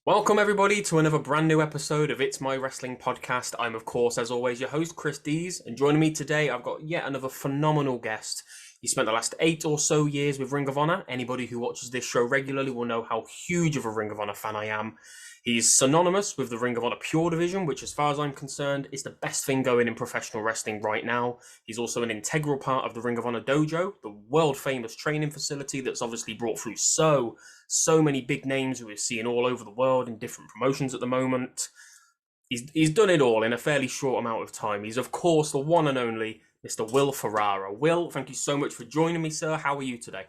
Welcome, everybody, to another brand new episode of It's My Wrestling Podcast. I'm, of course, as always, your host, Chris Dees, and joining me today, I've got yet another phenomenal guest. He spent the last 8 or so years with Ring of Honor. Anybody who watches this show regularly will know how huge of a Ring of Honor fan I am. He's synonymous with the Ring of Honor Pure Division, which, as far as I'm concerned, is the best thing going in professional wrestling right now. He's also an integral part of the Ring of Honor Dojo, the world-famous training facility that's obviously brought through so many big names who we're seeing all over the world in different promotions at the moment. He's done it all in a fairly short amount of time. He's, of course, the one and only Mr. Will Ferrara. Will, thank you so much for joining me, sir. How are you today?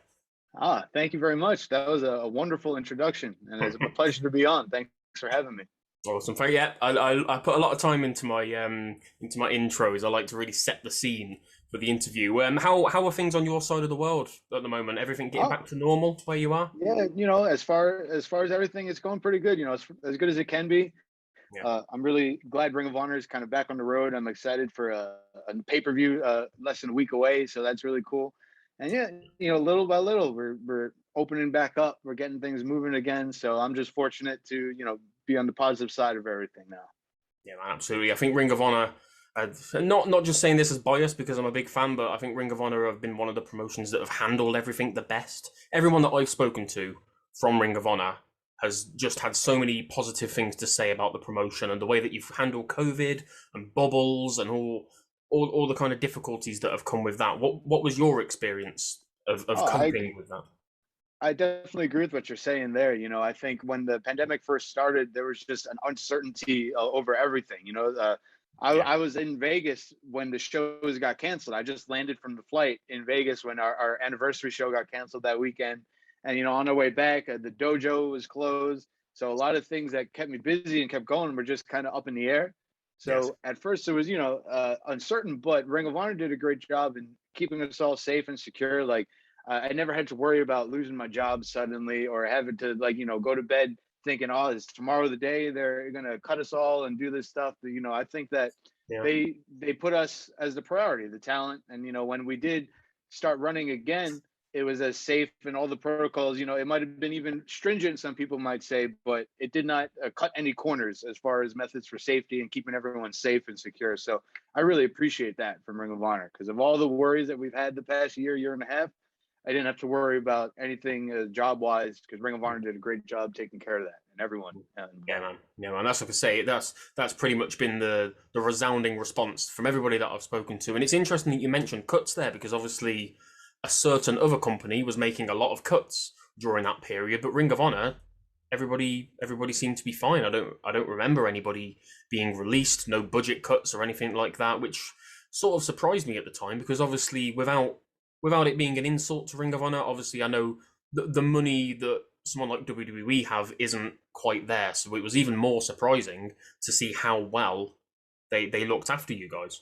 Thank you very much. That was a wonderful introduction, and it's a pleasure to be on. Thanks for having me. Awesome. Yeah, I put a lot of time into my intros. I like to really set the scene for the interview. How are things on your side of the world at the moment? Everything getting back to normal where you are? Yeah, as far as everything, it's going pretty good. It's as good as it can be. Yeah. I'm really glad Ring of Honor is kind of back on the road. I'm excited for a pay-per-view less than a week away, so that's really cool. And yeah, little by little, we're opening back up. We're getting things moving again. So I'm just fortunate to be on the positive side of everything now. Yeah, man, absolutely. I think Ring of Honor, not just saying this as bias because I'm a big fan, but I think Ring of Honor have been one of the promotions that have handled everything the best. Everyone that I've spoken to from Ring of Honor has just had so many positive things to say about the promotion and the way that you've handled COVID and bubbles and all the kind of difficulties that have come with that. What was your experience of coping with that? I definitely agree with what you're saying there. I think when the pandemic first started, there was just an uncertainty over everything. I was in Vegas when the shows got canceled. I just landed from the flight in Vegas when our anniversary show got canceled that weekend. And, on our way back, the dojo was closed. So a lot of things that kept me busy and kept going were just kind of up in the air. So At first it was, uncertain, but Ring of Honor did a great job in keeping us all safe and secure. Like, I never had to worry about losing my job suddenly or having to go to bed thinking, oh, is tomorrow the day they're going to cut us all and do this stuff. I think that they put us as the priority, the talent. And, when we did start running again, it was as safe and all the protocols, it might have been even stringent, some people might say, but it did not cut any corners as far as methods for safety and keeping everyone safe and secure. So I really appreciate that from Ring of Honor because of all the worries that we've had the past year and a half. I didn't have to worry about anything job-wise because Ring of Honor did a great job taking care of that and everyone. Yeah, man. That's like I say. That's pretty much been the resounding response from everybody that I've spoken to. And it's interesting that you mentioned cuts there because obviously a certain other company was making a lot of cuts during that period, but Ring of Honor, everybody seemed to be fine. I don't remember anybody being released, no budget cuts or anything like that, which sort of surprised me at the time because obviously without it being an insult to Ring of Honor, obviously I know the money that someone like WWE have isn't quite there. So it was even more surprising to see how well they looked after you guys.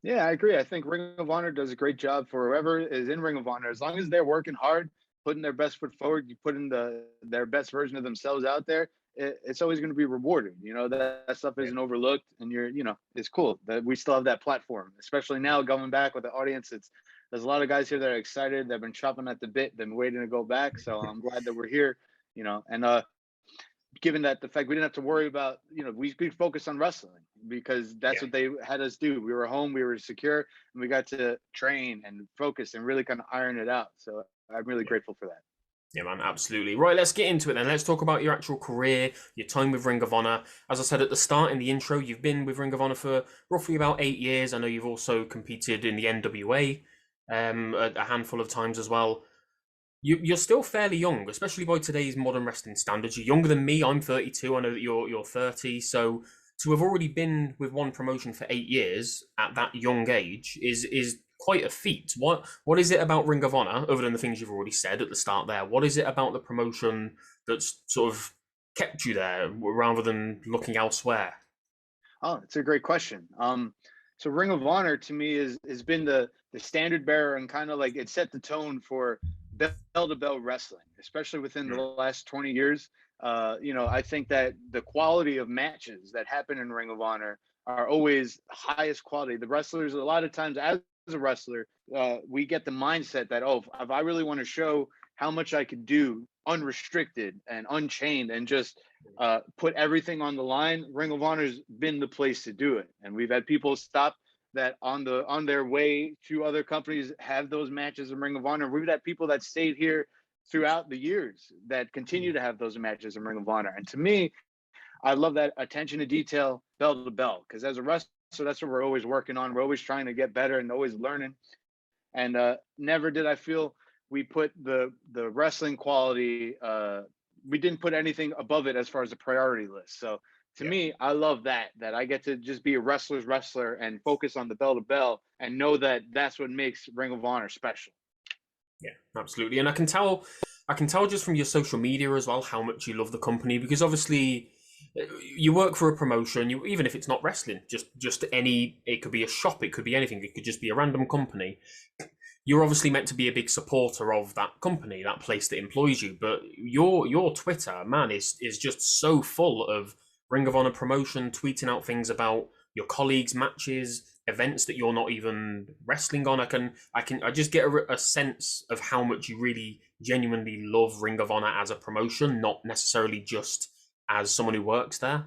Yeah, I agree. I think Ring of Honor does a great job for whoever is in Ring of Honor. As long as they're working hard, putting their best foot forward, you put in their best version of themselves out there, it's always going to be rewarded. That stuff isn't overlooked, and it's cool that we still have that platform, especially now going back with the audience. There's a lot of guys here that are excited. They've been chopping at the bit, been waiting to go back. So I'm glad that we're here, and given that the fact we didn't have to worry about, we could focus on wrestling because that's what they had us do. We were home, we were secure, and we got to train and focus and really kind of iron it out. So I'm really grateful for that. Yeah, man, absolutely. Right, let's get into it then. Let's talk about your actual career, your time with Ring of Honor. As I said at the start in the intro, you've been with Ring of Honor for roughly about 8 years. I know you've also competed in the NWA a handful of times as well. You're still fairly young, especially by today's modern wrestling standards. You're younger than me. I'm 32. I know that you're 30. So to have already been with one promotion for 8 years at that young age is quite a feat. What is it about Ring of Honor, other than the things you've already said at the start there? What is it about the promotion that's sort of kept you there rather than looking elsewhere? Oh, it's a great question. So Ring of Honor to me has been the standard bearer and kind of like it set the tone for bell to bell wrestling, especially within the last 20 years. I think that the quality of matches that happen in Ring of Honor are always highest quality. The wrestlers, a lot of times as a wrestler, we get the mindset that, if I really want to show how much I could do unrestricted and unchained and just put everything on the line, Ring of Honor's been the place to do it. And we've had people stop that on their way to other companies have those matches in Ring of Honor. We've had people that stayed here throughout the years that continue to have those matches in Ring of Honor. And to me, I love that attention to detail, bell to bell, because as a wrestler, that's what we're always working on. We're always trying to get better and always learning. And never did I feel we put the wrestling quality. We didn't put anything above it as far as a priority list. So to me, I love that I get to just be a wrestler's wrestler and focus on the bell to bell and know that that's what makes Ring of Honor special. Yeah, absolutely. And I can tell just from your social media as well how much you love the company, because obviously you work for a promotion, even if it's not wrestling, just any, it could be a shop, it could be anything, it could just be a random company. You're obviously meant to be a big supporter of that company, that place that employs you, but your Twitter, man, is just so full of Ring of Honor promotion, tweeting out things about your colleagues' matches, events that you're not even wrestling on. I just get a sense of how much you really genuinely love Ring of Honor as a promotion, not necessarily just as someone who works there.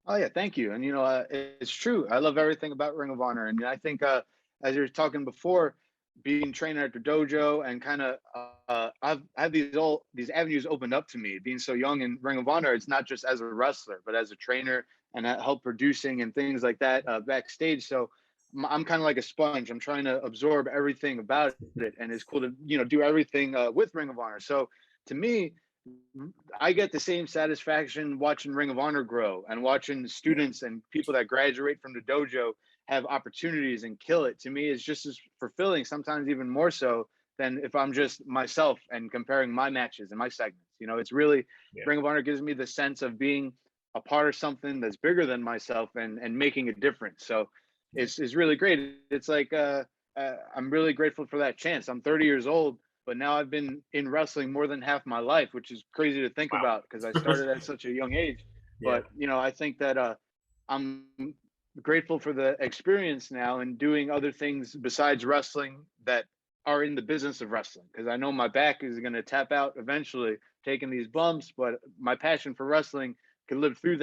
Oh yeah, thank you. And it's true. I love everything about Ring of Honor, and I think as you were talking before, being trainer at the dojo and kind of I've had these avenues opened up to me. Being so young in Ring of Honor, it's not just as a wrestler, but as a trainer and help producing and things like that backstage. So I'm kind of like a sponge. I'm trying to absorb everything about it, and it's cool to do everything with Ring of Honor. So to me, I get the same satisfaction watching Ring of Honor grow and watching students and people that graduate from the dojo have opportunities and kill it. To me, it's just as fulfilling, sometimes even more so than if I'm just myself and comparing my matches and my segments. It's really Ring of Honor gives me the sense of being a part of something that's bigger than myself and making a difference. So it's really great. It's like I'm really grateful for that chance. I'm 30 years old, but now I've been in wrestling more than half my life, which is crazy to think about because I started at such a young age. But I think that I'm grateful for the experience now and doing other things besides wrestling that are in the business of wrestling, because I know my back is going to tap out eventually taking these bumps, but my passion for wrestling can live through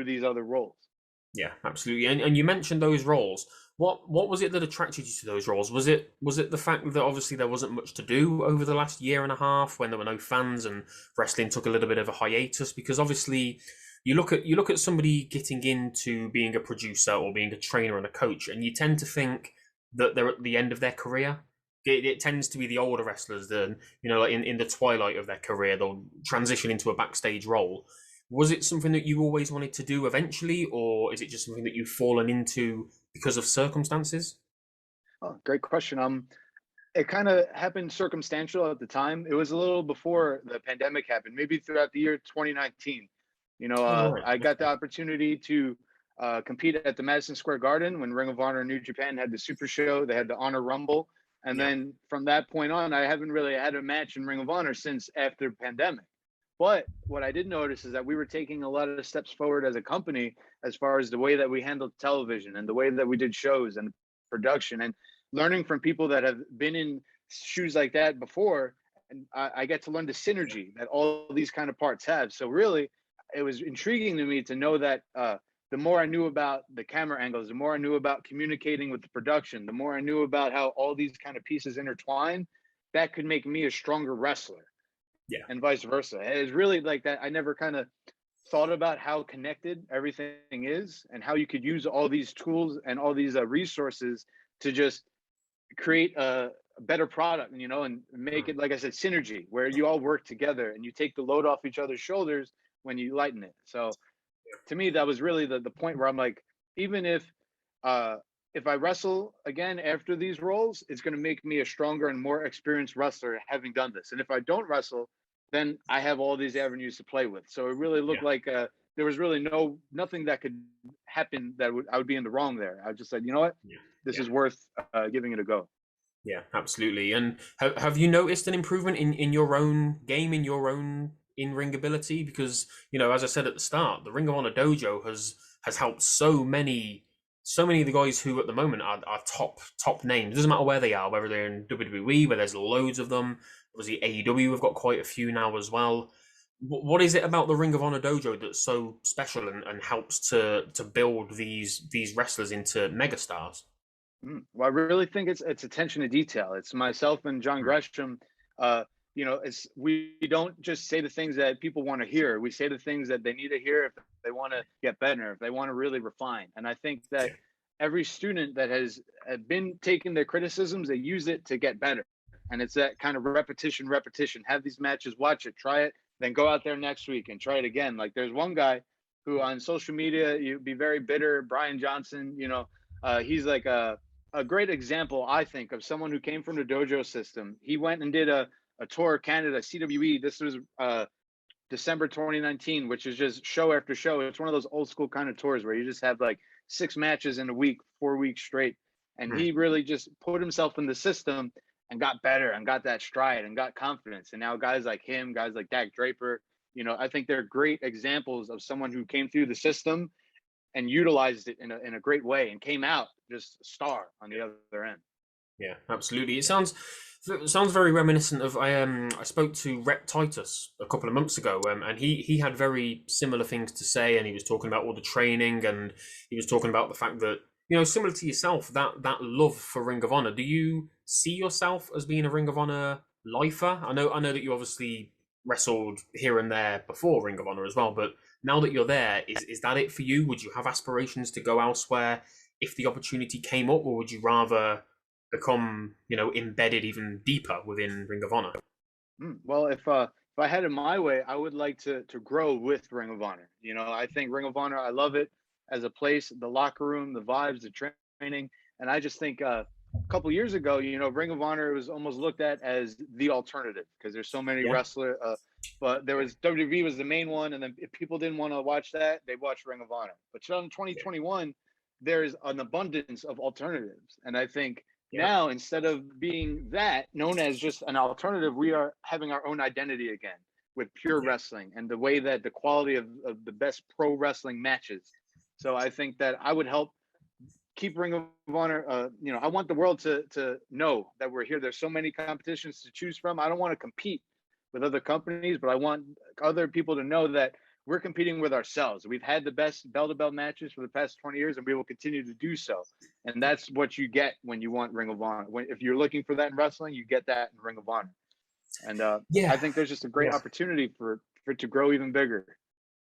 these other roles. Yeah, absolutely. And you mentioned those roles. What was it that attracted you to those roles? Was it the fact that obviously there wasn't much to do over the last year and a half when there were no fans and wrestling took a little bit of a hiatus? Because obviously you look at somebody getting into being a producer or being a trainer and a coach, and you tend to think that they're at the end of their career. It tends to be the older wrestlers that, like in the twilight of their career, they'll transition into a backstage role. Was it something that you always wanted to do eventually, or is it just something that you've fallen into because of circumstances? Oh, great question. It kind of happened circumstantial at the time. It was a little before the pandemic happened, maybe throughout the year 2019. I got the opportunity to compete at the Madison Square Garden when Ring of Honor New Japan had the Super Show. They had the Honor Rumble. And then from that point on, I haven't really had a match in Ring of Honor since after pandemic. But what I did notice is that we were taking a lot of steps forward as a company as far as the way that we handled television and the way that we did shows and production, and learning from people that have been in shoes like that before. And I get to learn the synergy that all these kind of parts have. So really, it was intriguing to me to know that the more I knew about the camera angles, the more I knew about communicating with the production, the more I knew about how all these kind of pieces intertwine, that could make me a stronger wrestler. Yeah. And vice versa. It's really like that. I never kind of thought about how connected everything is and how you could use all these tools and all these resources to just create a better product, and make it, like I said, synergy, where you all work together and you take the load off each other's shoulders when you lighten it. So to me, that was really the point where I'm like, even if I wrestle again after these roles, it's going to make me a stronger and more experienced wrestler having done this. And if I don't wrestle, then I have all these avenues to play with. So it really looked like there was really nothing that could happen that I would be in the wrong there. I just said, you know what, this is worth giving it a go. Yeah, absolutely. And have you noticed an improvement in your own game, in your own in-ring ability? Because, as I said at the start, the Ring of Honor Dojo has helped so many of the guys who at the moment are top names. It doesn't matter where they are, whether they're in WWE, where there's loads of them. Obviously, AEW have got quite a few now as well. What is it about the Ring of Honor dojo that's so special and helps to build these wrestlers into megastars? Well, I really think it's attention to detail. It's myself and John Mm. Gresham. Uh, it's we don't just say the things that people want to hear. We say the things that they need to hear if they want to get better, if they want to really refine. And I think that Yeah. every student that has been taking their criticisms, they use it to get better. And it's that kind of repetition, repetition. Have these matches, watch it, try it, then go out there next week and try it again. Like there's one guy who on social media you'd be very bitter, Brian Johnson. He's like a great example, I think, of someone who came from the dojo system. He went and did a tour of Canada, CWE. This was December 2019, which is just show after show. It's one of those old school kind of tours where you just have like 6 matches in a week, 4 weeks straight. And Mm. he really just put himself in the system and got better and got that stride and got confidence. And now guys like him, guys like Dak Draper, I think they're great examples of someone who came through the system and utilized it in a great way and came out just a star on the other end. Yeah, absolutely. It sounds very reminiscent of I spoke to Rep Titus a couple of months ago, and he had very similar things to say, and he was talking about all the training, and he was talking about the fact that similar to yourself, that love for Ring of Honor. Do you see yourself as being a Ring of Honor lifer? I know that you obviously wrestled here and there before Ring of Honor as well, but now that you're there, is that it for you? Would you have aspirations to go elsewhere if the opportunity came up, or would you rather become, embedded even deeper within Ring of Honor? Well, if I had it my way, I would like to grow with Ring of Honor. I think Ring of Honor, I love it as a place, the locker room, the vibes, the training, and I just think a couple years ago, Ring of Honor was almost looked at as the alternative because there's so many Yeah. wrestlers. But there was WWE was the main one, and then if people didn't want to watch that, they watched Ring of Honor. But in 2021, there's an abundance of alternatives, and I think Yeah. now, instead of being that known as just an alternative, we are having our own identity again with pure Yeah. wrestling and the way that the quality of the best pro wrestling matches. So I think that I would help keep Ring of Honor. I want the world to know that we're here. There's so many competitions to choose from. I don't want to compete with other companies, but I want other people to know that we're competing with ourselves. We've had the best bell to bell matches for the past 20 years, and we will continue to do so. And that's what you get when you want Ring of Honor. If you're looking for that in wrestling, you get that in Ring of Honor. And I Yeah. think there's just a great Yeah. opportunity for it to grow even bigger.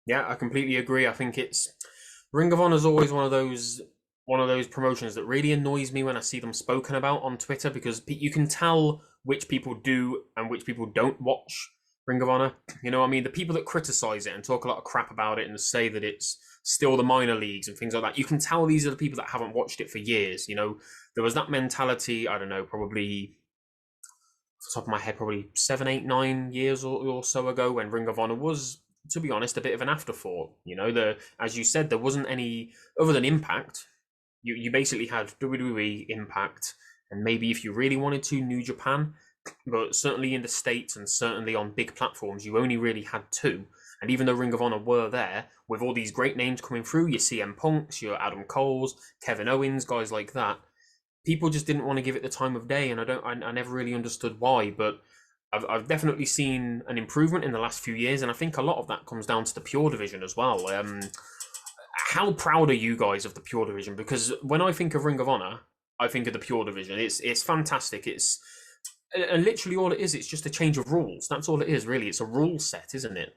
Yeah, I completely agree. I think it's Ring of Honor is always one of those promotions that really annoys me when I see them spoken about on Twitter because you can tell which people do and which people don't watch Ring of Honor. I mean, the people that criticize it and talk a lot of crap about it and say that it's still the minor leagues and things like that, you can tell these are the people that haven't watched it for years. There was that mentality, I don't know, probably off the top of my head, probably 7, 8, 9 years or so ago when Ring of Honor was, to be honest, a bit of an afterthought. As you said, there wasn't any other than Impact. You basically had WWE, Impact, and maybe if you really wanted to, New Japan. But certainly in the States and certainly on big platforms, you only really had two. And even though Ring of Honor were there, with all these great names coming through, your CM Punks, your Adam Coles, Kevin Owens, guys like that, people just didn't want to give it the time of day, and I never really understood why. But I've definitely seen an improvement in the last few years, and I think a lot of that comes down to the Pure Division as well. How proud are you guys of the Pure Division? Because when I think of Ring of Honor, I think of the Pure Division. It's fantastic. And literally all it is, it's just a change of rules. That's all it is, really. It's a rule set, isn't it?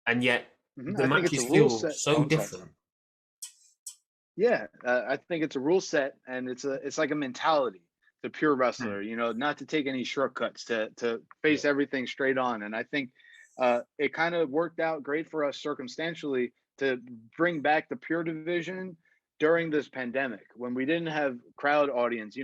And yet the I think it's matches a rule feel set. so Oh, I'm sorry. different. Yeah, I think it's a rule set, and it's like a mentality. The pure Hmm. wrestler, not to take any shortcuts, to face everything straight on. And I think it kind of worked out great for us circumstantially to bring back the pure division during this pandemic when we didn't have crowd audience.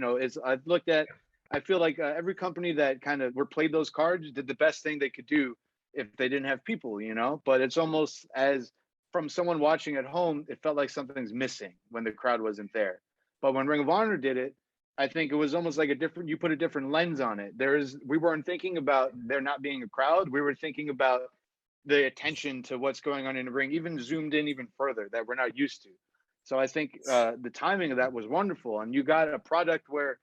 I feel like every company that kind of were played those cards did the best thing they could do if they didn't have people. But it's almost as from someone watching at home, it felt like something's missing when the crowd wasn't there. But when Ring of Honor did it, I think it was almost like you put a different lens on it. We weren't thinking about there not being a crowd. We were thinking about the attention to what's going on in the ring, even zoomed in even further that we're not used to. So I think the timing of that was wonderful. And you got a product where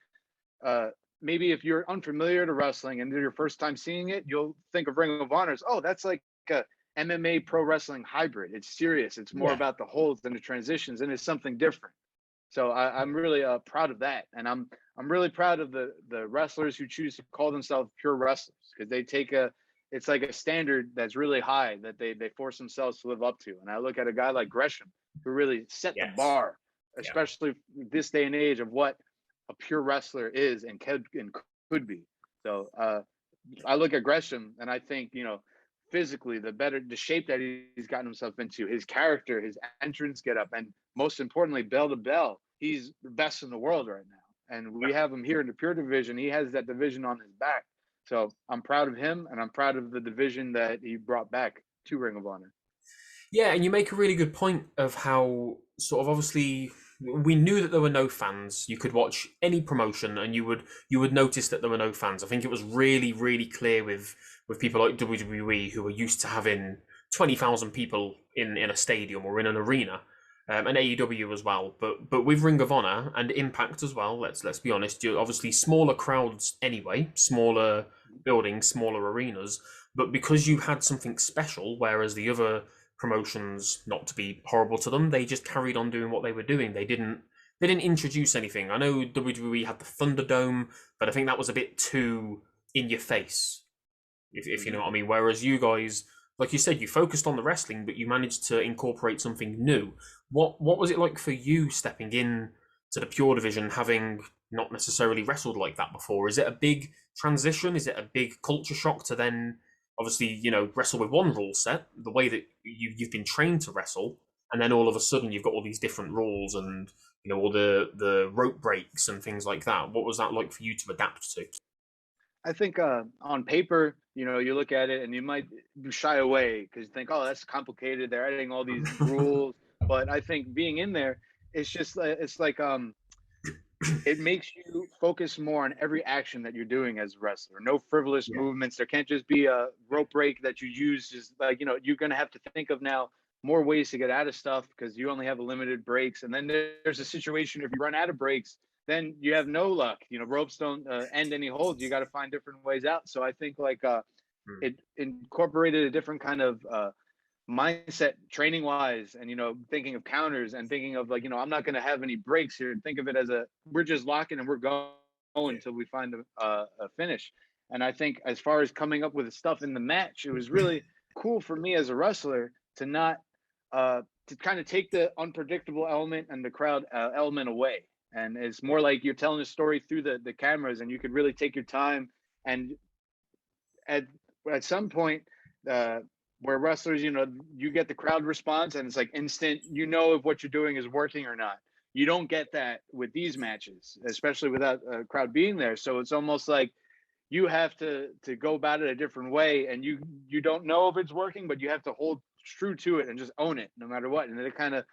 uh, maybe if you're unfamiliar to wrestling and your first time seeing it, you'll think of Ring of Honor as, oh, that's like a MMA pro wrestling hybrid. It's serious. It's more Yeah. about the holds and the transitions, and it's something different. So I'm really proud of that, and I'm really proud of the wrestlers who choose to call themselves pure wrestlers, because they take it's like a standard that's really high that they force themselves to live up to. And I look at a guy like Gresham, who really set the bar, especially this day and age of what a pure wrestler is and could be. So I look at Gresham and I think, physically, the shape that he's gotten himself into, his character, his entrance get up, and most importantly, bell to bell, he's the best in the world right now. And we have him here in the Pure Division. He has that division on his back. So I'm proud of him, and I'm proud of the division that he brought back to Ring of Honor. Yeah, and you make a really good point of how sort of obviously we knew that there were no fans. You could watch any promotion and you would notice that there were no fans. I think it was really, really clear with people like WWE, who were used to having 20,000 people in a stadium or in an arena, and AEW as well. But with Ring of Honor and Impact as well, let's be honest, you're obviously smaller crowds anyway, smaller buildings, smaller arenas. But because you had something special, whereas the other promotions, not to be horrible to them, they just carried on doing what they were doing. They didn't introduce anything. I know WWE had the Thunderdome, but I think that was a bit too in your face, if you know what I mean. Whereas you guys, like you said, you focused on the wrestling, but you managed to incorporate something new. What was it like for you stepping in to the Pure Division, having not necessarily wrestled like that before? Is it a big transition? Is it a big culture shock to then obviously, wrestle with one rule set, the way that you've been trained to wrestle, and then all of a sudden you've got all these different rules and, all the rope breaks and things like that? What was that like for you to adapt to? I think on paper, you look at it and you might shy away because you think, oh, that's complicated. They're adding all these rules. But I think being in there, it's like it makes you focus more on every action that you're doing as a wrestler. No frivolous movements. There can't just be a rope break that you use. Just like, you're going to have to think of now more ways to get out of stuff because you only have a limited breaks. And then there's a situation, if you run out of breaks, then you have no luck. Ropes don't end any holds. You got to find different ways out. So I think it incorporated a different kind of mindset training wise, and thinking of counters and thinking of I'm not going to have any breaks here. Think of it as we're just locking and we're going until we find a finish. And I think as far as coming up with stuff in the match, it was really cool for me as a wrestler to not to kind of take the unpredictable element and the crowd element away. And it's more like you're telling a story through the cameras, and you could really take your time. And at some point, where wrestlers, you get the crowd response and it's like instant, if what you're doing is working or not. You don't get that with these matches, especially without a crowd being there. So it's almost like you have to go about it a different way, and you don't know if it's working, but you have to hold true to it and just own it no matter what. And it kind of,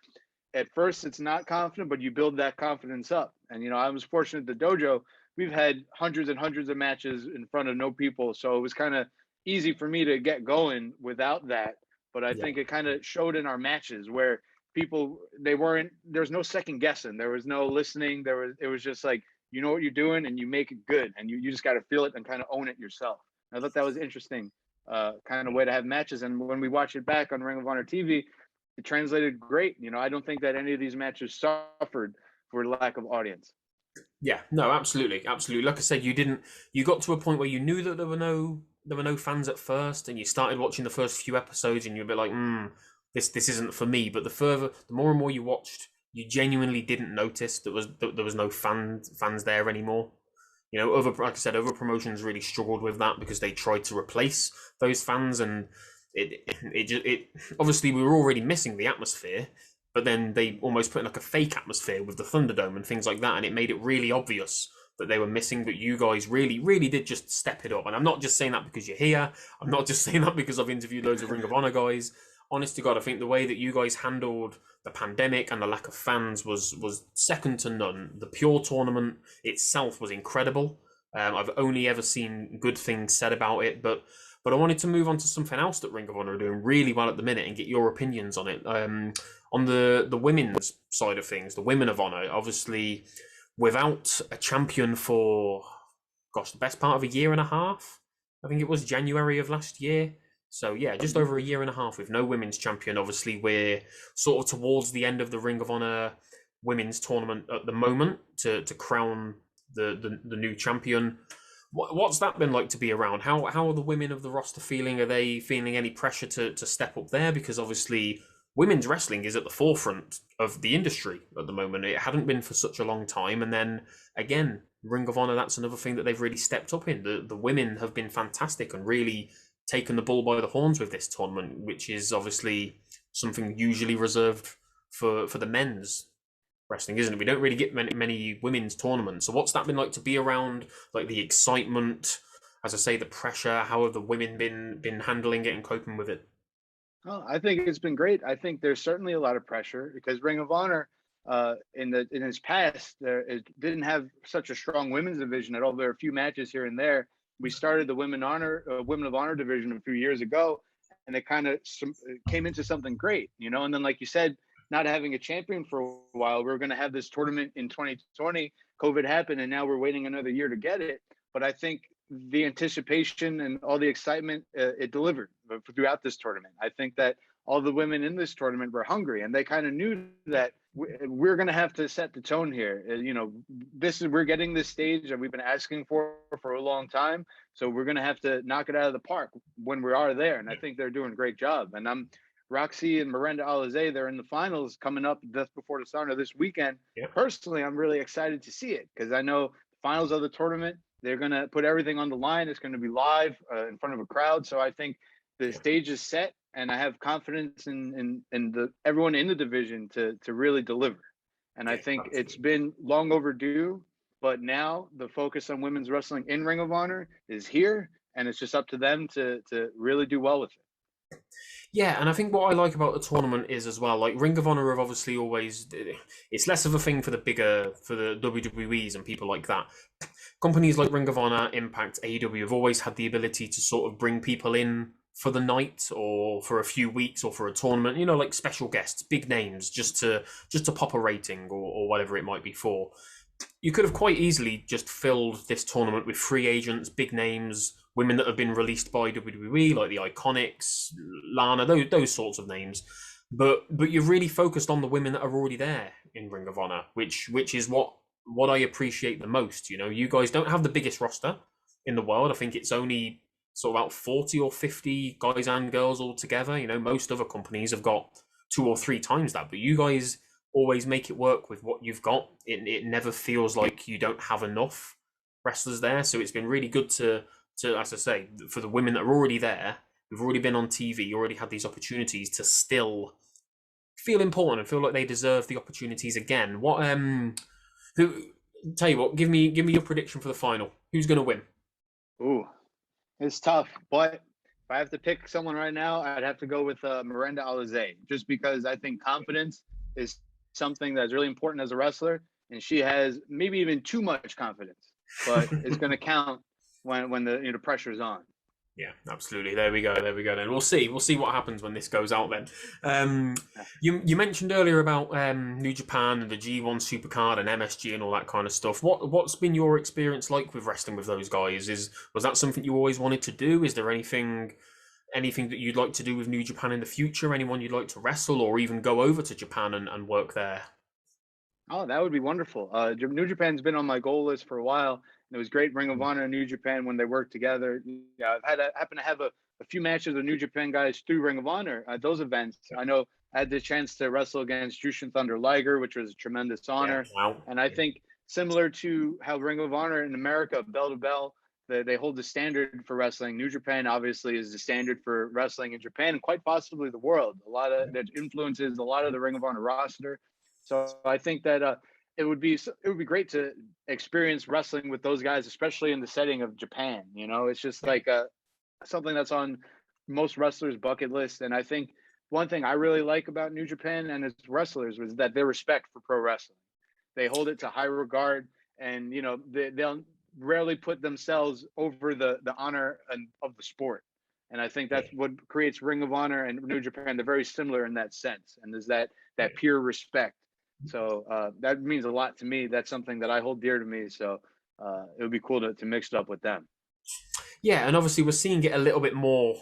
at first it's not confident, but you build that confidence up. And, I was fortunate at the dojo, we've had hundreds and hundreds of matches in front of no people. So it was kind of easy for me to get going without that. But I think it kind of showed in our matches where people, there's no second guessing. There was no listening. It was just like, you know what you're doing and you make it good, and you just got to feel it and kind of own it yourself. And I thought that was interesting kind of way to have matches. And when we watch it back on Ring of Honor TV, it translated great. I don't think that any of these matches suffered for lack of audience. Yeah, no, absolutely. Like I said, you got to a point where you knew that there were no fans at first, and you started watching the first few episodes and you're a bit like, this isn't for me. But the more and more you watched, you genuinely didn't notice there was no fans there anymore. Like I said, other promotions really struggled with that because they tried to replace those fans, and it obviously we were already missing the atmosphere, but then they almost put in like a fake atmosphere with the Thunderdome and things like that, and it made it really obvious that they were missing. But you guys really, really did just step it up. And I'm not just saying that because you're here. I'm not just saying that because I've interviewed loads of Ring of Honor guys. Honest to God, I think the way that you guys handled the pandemic and the lack of fans was second to none. The Pure tournament itself was incredible. I've only ever seen good things said about it, but I wanted to move on to something else that Ring of Honor are doing really well at the minute and get your opinions on it. On the women's side of things, the Women of Honor, obviously, without a champion for gosh, the best part of a year and a half. I think it was January of last year. So yeah, just over a year and a half with no women's champion. Obviously, we're sort of towards the end of the Ring of Honor women's tournament at the moment to crown the new champion. What's that been like to be around? How are the women of the roster feeling? Are they feeling any pressure to step up there? Because obviously women's wrestling is at the forefront of the industry at the moment. It hadn't been for such a long time. And then again, Ring of Honor, that's another thing that they've really stepped up in. The women have been fantastic and really taken the bull by the horns with this tournament, which is obviously something usually reserved for the men's wrestling, isn't it? We don't really get many women's tournaments. So what's that been like to be around? Like the excitement, as I say, the pressure. How have the women been handling it and coping with it? Oh, I think it's been great. I think there's certainly a lot of pressure because Ring of Honor, in its past, it didn't have such a strong women's division at all. There are a few matches here and there. We started the Women of Honor division a few years ago, and it kind of came into something great, you know. And then, like you said, not having a champion for a while, we were going to have this tournament in 2020. COVID happened, and now we're waiting another year to get it. But I think the anticipation and all the excitement, it delivered throughout this tournament. I think that all the women in this tournament were hungry, and they kind of knew that we're going to have to set the tone here. You know, we're getting this stage that we've been asking for a long time, so we're going to have to knock it out of the park when we are there. And I think they're doing a great job. And Roxy and Miranda Alizé, they're in the finals coming up just before the start of this weekend. Yep. Personally, I'm really excited to see it because I know the finals of the tournament, they're going to put everything on the line. It's going to be live in front of a crowd. So I think the stage is set, and I have confidence in everyone in the division to really deliver. And I think it's been long overdue, but now the focus on women's wrestling in Ring of Honor is here, and it's just up to them to really do well with it. Yeah, and I think what I like about the tournament is as well, like Ring of Honor have obviously always, it's less of a thing for the WWEs and people like that. Companies like Ring of Honor, Impact, AEW have always had the ability to sort of bring people in for the night or for a few weeks or for a tournament, you know, like special guests, big names, just to pop a rating or whatever it might be for. You could have quite easily just filled this tournament with free agents, big names, women that have been released by WWE, like the Iconics, Lana, those sorts of names. But you've really focused on the women that are already there in Ring of Honor, which is what I appreciate the most. You know, you guys don't have the biggest roster in the world. I think it's only sort of about 40 or 50 guys and girls all together. You know, most other companies have got 2 or 3 times that, but you guys always make it work with what you've got. It never feels like you don't have enough wrestlers there. So it's been really good to as I say, for the women that are already there, who've already been on TV, already had these opportunities to still feel important and feel like they deserve the opportunities again. Tell you what, give me your prediction for the final. Who's going to win? Ooh, it's tough, but if I have to pick someone right now, I'd have to go with Miranda Alizé, just because I think confidence is something that's really important as a wrestler, and she has maybe even too much confidence, but it's going to count when the pressure is on. Yeah, absolutely. There we go. Then we'll see what happens when this goes out. Then you mentioned earlier about New Japan and the G1 Supercard and MSG and all that kind of stuff. What's been your experience like with wrestling with those guys? Was that something you always wanted to do? Is there anything that you'd like to do with New Japan in the future? Anyone you'd like to wrestle or even go over to Japan and work there? Oh, that would be wonderful. New Japan's been on my goal list for a while. It was great Ring of Honor and New Japan when they worked together. Yeah, I've happened to have a few matches with New Japan guys through Ring of Honor at those events. I know I had the chance to wrestle against Jushin Thunder Liger, which was a tremendous honor. Yeah, wow. And I think similar to how Ring of Honor in America, bell to bell, they hold the standard for wrestling. New Japan obviously is the standard for wrestling in Japan and quite possibly the world. A lot of that influences a lot of the Ring of Honor roster. So I think that it would be great to experience wrestling with those guys, especially in the setting of Japan. You know, it's just like something that's on most wrestlers' bucket list. And I think one thing I really like about New Japan and its wrestlers was that their respect for pro wrestling. They hold it to high regard, and they'll rarely put themselves over the honor of the sport. And I think that's what creates Ring of Honor and New Japan. They're very similar in that sense, and there's that pure respect. So that means a lot to me. That's something that I hold dear to me. So it would be cool to mix it up with them. Yeah, and obviously we're seeing it a little bit more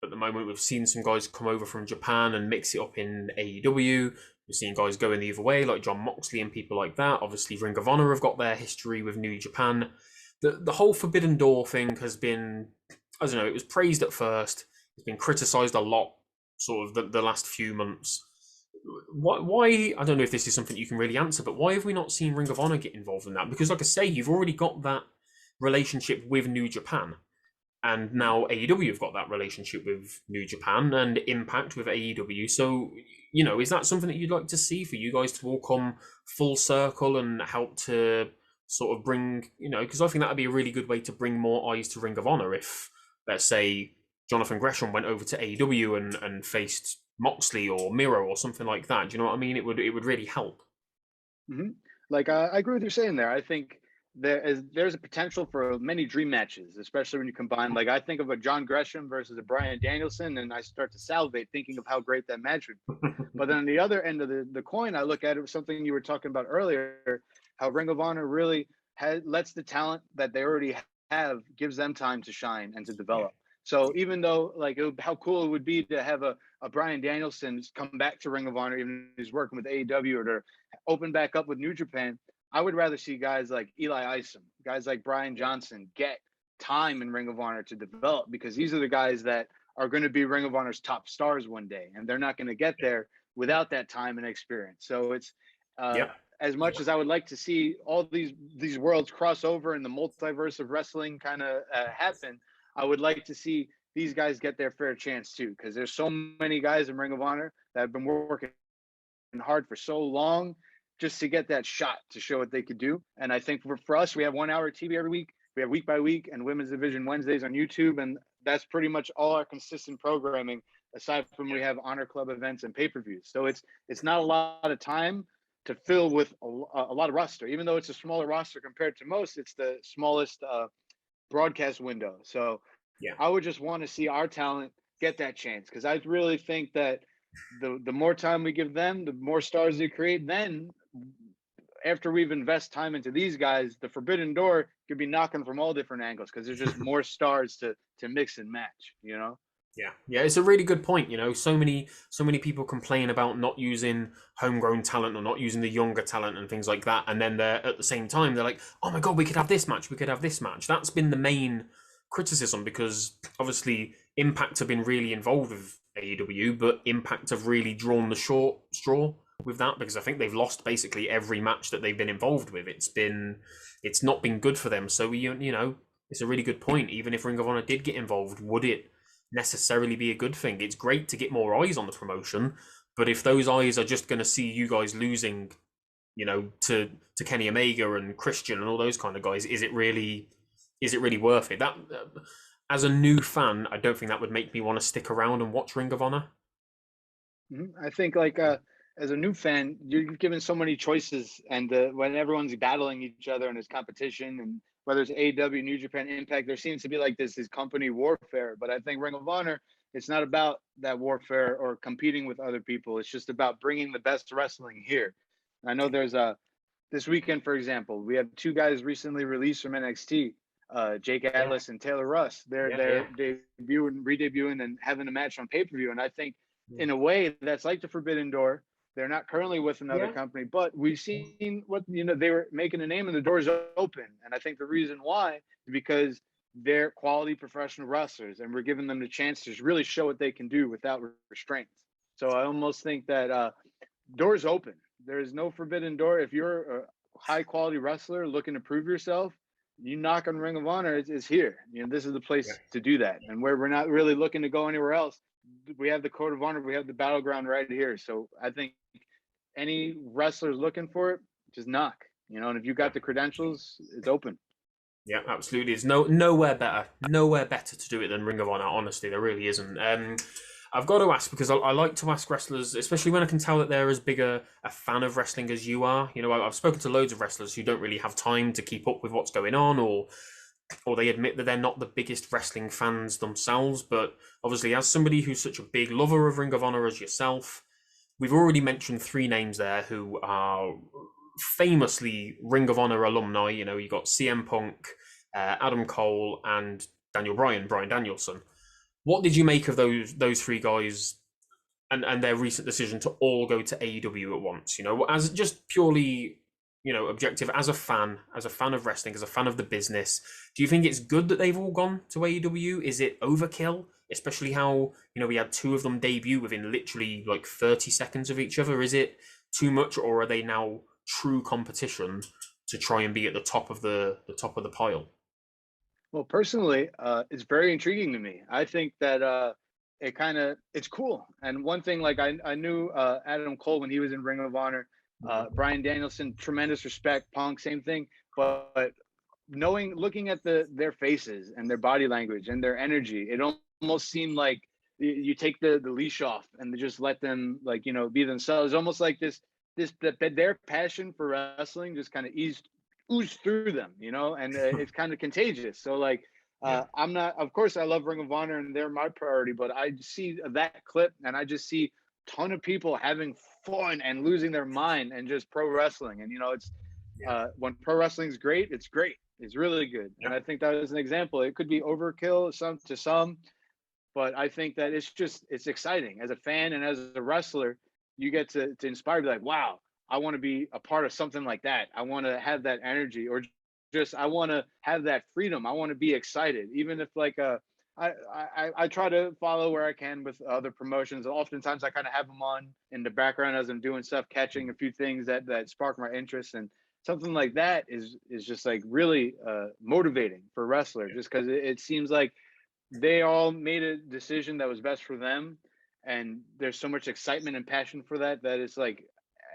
at the moment. We've seen some guys come over from Japan and mix it up in AEW. We're seeing guys going the other way, like John Moxley and people like that. Obviously, Ring of Honor have got their history with New Japan. The whole Forbidden Door thing has been, I don't know, it was praised at first. It's been criticised a lot, sort of the last few months. Why? I don't know if this is something you can really answer, but why have we not seen Ring of Honor get involved in that? Because, like I say, you've already got that relationship with New Japan. And now AEW have got that relationship with New Japan and Impact with AEW. So, is that something that you'd like to see for you guys to all come full circle and help to sort of bring, because I think that would be a really good way to bring more eyes to Ring of Honor if, let's say, Jonathon Gresham went over to AEW and faced Moxley or Miro or something like that. Do you know what I mean? It would really help. Mm-hmm. Like, I agree with you saying there. I think there's a potential for many dream matches, especially when you combine, like, I think of a John Gresham versus a Bryan Danielson, and I start to salivate thinking of how great that match would be. But then on the other end of the coin, I look at it, something you were talking about earlier, how Ring of Honor really lets the talent that they already have, gives them time to shine and to develop. So even though, like, how cool it would be to have a Bryan Danielson come back to Ring of Honor, even if he's working with AEW, or to open back up with New Japan, I would rather see guys like Eli Isom, guys like Brian Johnson get time in Ring of Honor to develop, because these are the guys that are going to be Ring of Honor's top stars one day, and they're not going to get there without that time and experience. So it's as much as I would like to see all these worlds cross over and the multiverse of wrestling kind of happen, I would like to see these guys get their fair chance too, because there's so many guys in Ring of Honor that have been working hard for so long just to get that shot to show what they could do. And I think for us, we have 1 hour TV every week. We have week by week and Women's Division Wednesdays on YouTube, and that's pretty much all our consistent programming, aside from we have Honor Club events and pay-per-views. So it's not a lot of time to fill with a lot of roster. Even though it's a smaller roster compared to most, it's the smallest broadcast window. So I would just want to see our talent get that chance, because I really think that the more time we give them, the more stars they create. Then after we've invested time into these guys, the Forbidden Door could be knocking from all different angles, because there's just more stars to mix and match, Yeah, it's a really good point. So many people complain about not using homegrown talent or not using the younger talent and things like that, and then they're at the same time they're like, oh my god, we could have this match, we could have this match. That's been the main criticism, because obviously Impact have been really involved with AEW, but Impact have really drawn the short straw with that, because I think they've lost basically every match that they've been involved with. It's not been good for them. So it's a really good point. Even if Ring of Honor did get involved, would it necessarily be a good thing? It's great to get more eyes on the promotion, but if those eyes are just going to see you guys losing, to Kenny Omega and Christian and all those kind of guys, is it really worth it? That as a new fan, I don't think that would make me want to stick around and watch Ring of Honor. I think, like, as a new fan, you're given so many choices, and when everyone's battling each other and there's competition, and whether it's AEW, New Japan, Impact, there seems to be like this company warfare. But I think Ring of Honor, it's not about that warfare or competing with other people. It's just about bringing the best wrestling here. I know there's this weekend, for example, we have two guys recently released from NXT, Jake Atlas and Taylor Russ. They're re-debuting and having a match on pay-per-view. And I think in a way that's like the Forbidden Door. They're not currently with another company, but we've seen what, they were making a name and the doors open. And I think the reason why is because they're quality professional wrestlers, and we're giving them the chance to really show what they can do without restraints. So I almost think that doors open. There is no Forbidden Door. If you're a high quality wrestler looking to prove yourself, you knock on Ring of Honor is here. This is the place to do that. And where we're not really looking to go anywhere else, we have the Code of Honor, we have the Battleground right here. So I think any wrestlers looking for it, just knock, and if you got the credentials, it's open. Yeah, absolutely. There's nowhere better to do it than Ring of Honor. Honestly, there really isn't. I've got to ask, because I like to ask wrestlers, especially when I can tell that they're as big a fan of wrestling as you are. I've spoken to loads of wrestlers who don't really have time to keep up with what's going on, or they admit that they're not the biggest wrestling fans themselves. But obviously, as somebody who's such a big lover of Ring of Honor as yourself, we've already mentioned three names there who are famously Ring of Honor alumni. You know, you got CM Punk, Adam Cole, and Bryan Danielson. What did you make of those three guys and their recent decision to all go to AEW at once? You know, as just purely, you know, objective, as a fan of wrestling, as a fan of the business, do you think it's good that they've all gone to AEW? Is it overkill? Especially how, you know, we had two of them debut within literally like 30 seconds of each other. Is it too much, or are they now true competition to try and be at the top of the pile? Well, personally, it's very intriguing to me. I think that it's cool. And one thing, like I knew Adam Cole when he was in Ring of Honor, Bryan Danielson, tremendous respect. Punk, same thing. But looking at their faces and their body language and their energy, it almost seemed like you take the leash off and just let them, like, you know, be themselves. Almost like their passion for wrestling just kind of oozed through them, you know, and it's kind of contagious. So like, I'm not, of course I love Ring of Honor and they're my priority, but I see that clip and I just see a ton of people having fun and losing their mind and just pro wrestling. And, you know, it's when pro wrestling is great, it's great. It's really good. And I think that is an example. It could be overkill to some, but I think that it's exciting as a fan and as a wrestler. You get to inspire, be like, wow, I want to be a part of something like that. I want to have that energy, or just I want to have that freedom. I want to be excited, even if like I try to follow where I can with other promotions. Oftentimes I kind of have them on in the background as I'm doing stuff, catching a few things that spark my interest, and something like that is just like really motivating for wrestlers, just because it seems like they all made a decision that was best for them, and there's so much excitement and passion for that it's like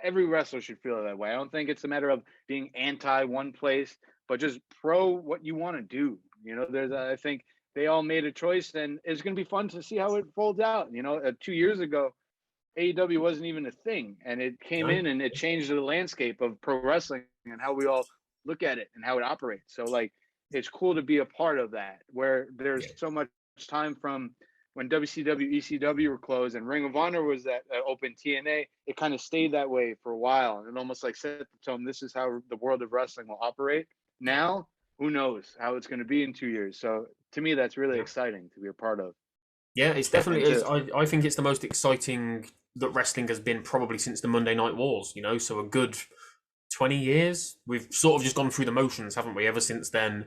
every wrestler should feel that way. I don't think it's a matter of being anti one place, but just pro what you want to do. You know, I think they all made a choice, and it's going to be fun to see how it folds out. You know, 2 years ago, AEW wasn't even a thing, and it came in and it changed the landscape of pro wrestling and how we all look at it and how it operates. So like, it's cool to be a part of that, where there's so much time from when WCW, ECW were closed and Ring of Honor was that open TNA. It kind of stayed that way for a while, and it almost like set the tone. This is how the world of wrestling will operate. Now, who knows how it's going to be in 2 years? So to me, that's really exciting to be a part of. Yeah, it's definitely is. I think it's the most exciting that wrestling has been probably since the Monday Night Wars, you know, so a good 20 years. We've sort of just gone through the motions, haven't we, ever since then?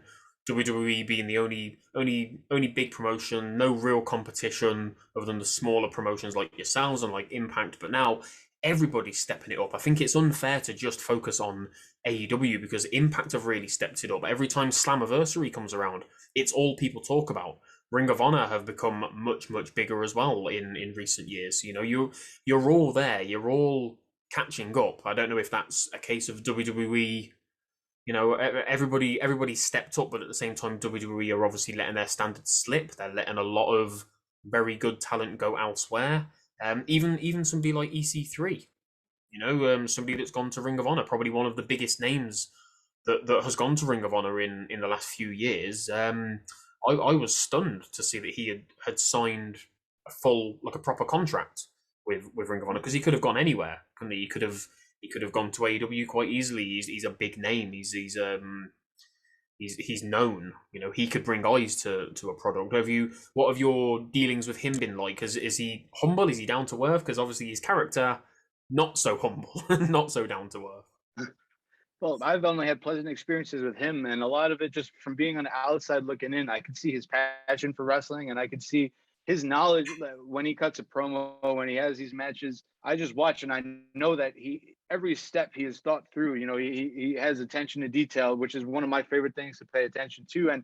WWE being the only big promotion, no real competition other than the smaller promotions like yourselves and like Impact, but now everybody's stepping it up. I think it's unfair to just focus on AEW because Impact have really stepped it up. Every time Slammiversary comes around, it's all people talk about. Ring of Honor have become much bigger as well in recent years. You know, you're all there. You're all catching up. I don't know if that's a case of WWE. You know, everybody stepped up, but at the same time, WWE are obviously letting their standards slip. They're letting a lot of very good talent go elsewhere. Even somebody like EC3, you know, somebody that's gone to Ring of Honor, probably one of the biggest names that has gone to Ring of Honor in the last few years. I was stunned to see that he had signed a proper contract with Ring of Honor, because he could have gone anywhere, couldn't he? He could have gone to AEW quite easily. He's a big name. He's known. You know, he could bring eyes to a product. What have your dealings with him been like? Is he humble? Is he down to earth? Because obviously his character, not so humble, not so down to earth. Well, I've only had pleasant experiences with him, and a lot of it just from being on the outside looking in. I could see his passion for wrestling, and I could see his knowledge when he cuts a promo, when he has these matches. I just watch, and I know that every step he has thought through. You know, he has attention to detail, which is one of my favorite things to pay attention to. And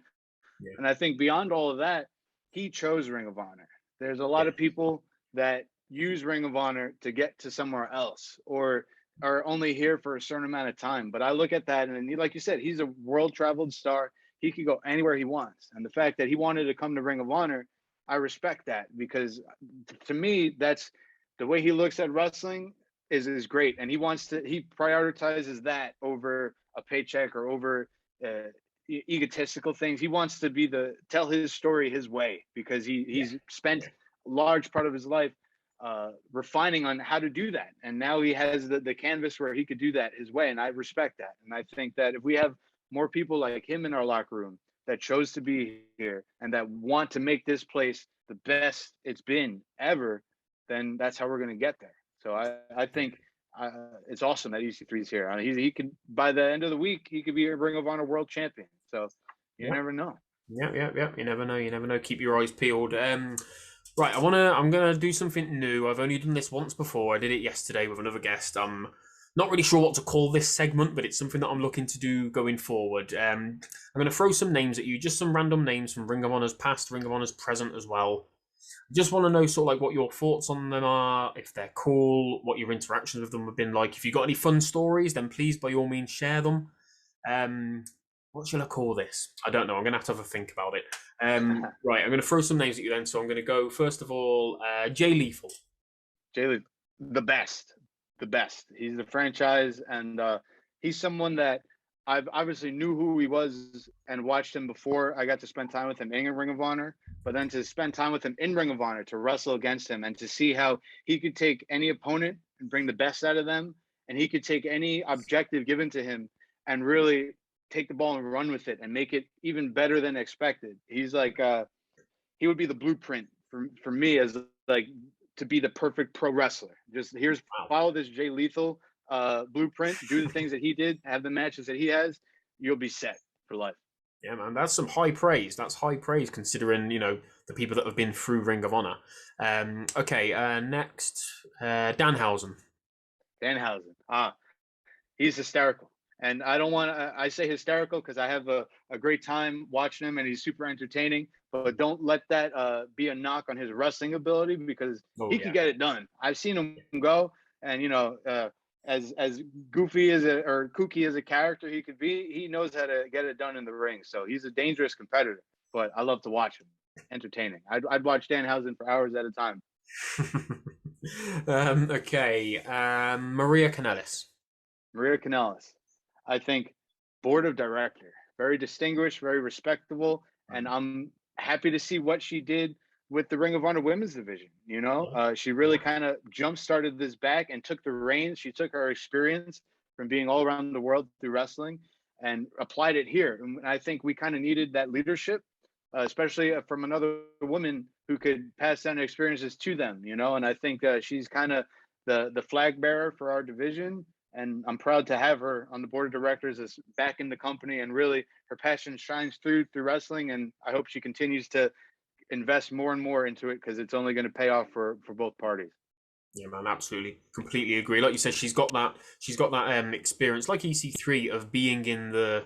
I think beyond all of that, he chose Ring of Honor. There's a lot of people that use Ring of Honor to get to somewhere else, or are only here for a certain amount of time. But I look at that, and like you said, he's a world-traveled star. He could go anywhere he wants. And the fact that he wanted to come to Ring of Honor, I respect that, because to me, that's the way he looks at wrestling is great. And he prioritizes that over a paycheck or over egotistical things. He wants to tell his story his way, because he's spent a large part of his life refining on how to do that. And now he has the canvas where he could do that his way. And I respect that. And I think that if we have more people like him in our locker room that chose to be here and that want to make this place the best it's been ever, then that's how we're going to get there. So I think it's awesome that EC3 is here. I mean, he could, by the end of the week, he could be a Ring of Honor world champion. So you never know. Yeah. You never know. You never know. Keep your eyes peeled. Right, I'm gonna do something new. I've only done this once before. I did it yesterday with another guest. I'm not really sure what to call this segment, but it's something that I'm looking to do going forward. I'm gonna throw some names at you, just some random names from Ring of Honor's past, Ring of Honor's present as well. Just want to know sort of like what your thoughts on them are, if they're cool, what your interactions with them have been like. If you've got any fun stories, then please by all means share them. What should I call this? I don't know. I'm going to have a think about it. Right, I'm going to throw some names at you then. So I'm going to go, first of all, Jay Lethal. Jay Lethal, the best. He's the franchise, and he's someone that I've obviously knew who he was and watched him before I got to spend time with him in Ring of Honor. But then to spend time with him in Ring of Honor, to wrestle against him, and to see how he could take any opponent and bring the best out of them, and he could take any objective given to him and really take the ball and run with it and make it even better than expected. He's like he would be the blueprint for me as like to be the perfect pro wrestler. Just follow this Jay Lethal blueprint, do the things that he did, have the matches that he has, you'll be set for life. Yeah, man, that's some high praise. That's high praise considering, the people that have been through Ring of Honor. Okay, next, Danhausen. He's hysterical. And I don't want to, I say hysterical because I have a great time watching him and he's super entertaining, but don't let that be a knock on his wrestling ability because he can get it done. I've seen him go, and, as goofy or kooky as a character he could be, he knows how to get it done in the ring. So he's a dangerous competitor, but I love to watch him. Entertaining. I'd watch Danhausen for hours at a time. Okay. Maria Kanellis. I think board of director, very distinguished, very respectable, and I'm happy to see what she did with the Ring of Honor women's division. She really kind of jump-started this back and took the reins. She took her experience from being all around the world through wrestling and applied it here. And I think we kind of needed that leadership, especially from another woman who could pass down experiences to them, and I think she's kind of the flag bearer for our division. And I'm proud to have her on the board of directors as back in the company, and really her passion shines through wrestling. And I hope she continues to invest more and more into it because it's only going to pay off for both parties. Yeah, man, absolutely, completely agree. Like you said, she's got that experience, like EC3, of being in the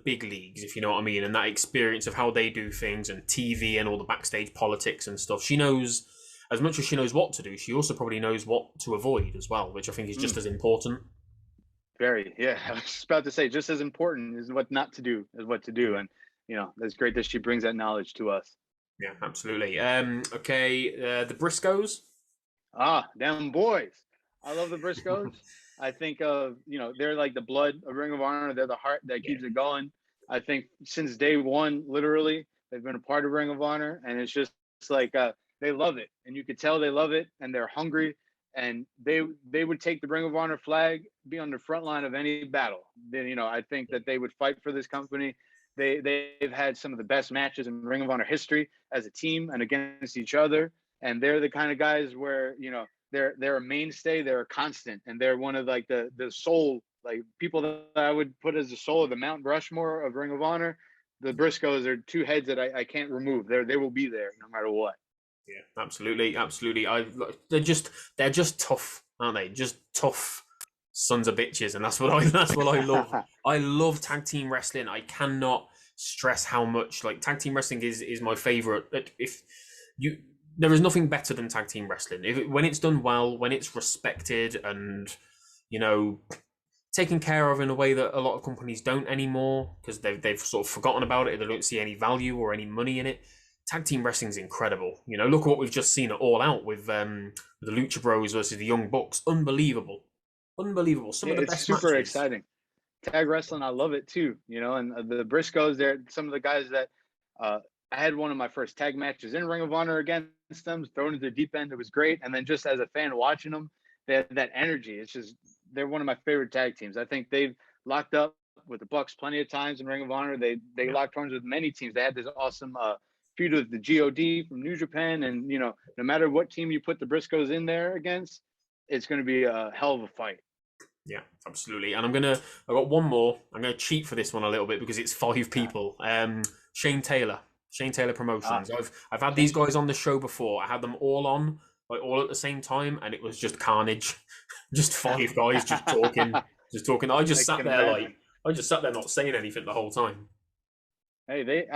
big leagues, if you know what I mean, and that experience of how they do things and TV and all the backstage politics and stuff. She knows. As much as she knows what to do, she also probably knows what to avoid as well, which I think is just as important. Very, yeah. I was just about to say, just as important is what not to do as what to do. And, that's great that she brings that knowledge to us. Yeah, absolutely. Okay, the Briscoes. Them boys. I love the Briscoes. I think they're like the blood of Ring of Honor. They're the heart that keeps it going. I think since day one, literally, they've been a part of Ring of Honor. And it's just like, they love it, and you could tell they love it, and they're hungry, and they would take the Ring of Honor flag, be on the front line of any battle. Then I think that they would fight for this company. They've had some of the best matches in Ring of Honor history as a team and against each other, and they're the kind of guys where they're a mainstay, they're a constant, and they're one of like the soul, like people that I would put as the soul of the Mount Rushmore of Ring of Honor. The Briscoes are two heads that I can't remove. They will be there no matter what. Yeah, absolutely. They're just tough, aren't they? Just tough sons of bitches, and that's what I love. I love tag team wrestling. I cannot stress how much tag team wrestling is my favorite. There is nothing better than tag team wrestling. When it's done well, when it's respected, and taken care of in a way that a lot of companies don't anymore because they've sort of forgotten about it. They don't see any value or any money in it. Tag team wrestling is incredible. Look at what we've just seen at All Out with the Lucha Bros versus the Young Bucks. Unbelievable. Some of the best super matches. Exciting. Tag wrestling, I love it too. And the Briscoes, they're some of the guys that I had one of my first tag matches in Ring of Honor against them, thrown into the deep end. It was great. And then just as a fan watching them, they had that energy. It's just, they're one of my favorite tag teams. I think they've locked up with the Bucks plenty of times in Ring of Honor. They locked horns with many teams. They had this awesome feud with the God from New Japan. And, you know, no matter what team you put the Briscoes in there against, it's going to be a hell of a fight. Yeah, absolutely. And I got one more. I'm gonna cheat for this one a little bit because it's 5 people. Shane Taylor Promotions. I've had these guys on the show before. I had them all on, like all at the same time, and it was just carnage. Just 5 guys just talking. I just sat there not saying anything the whole time. Hey,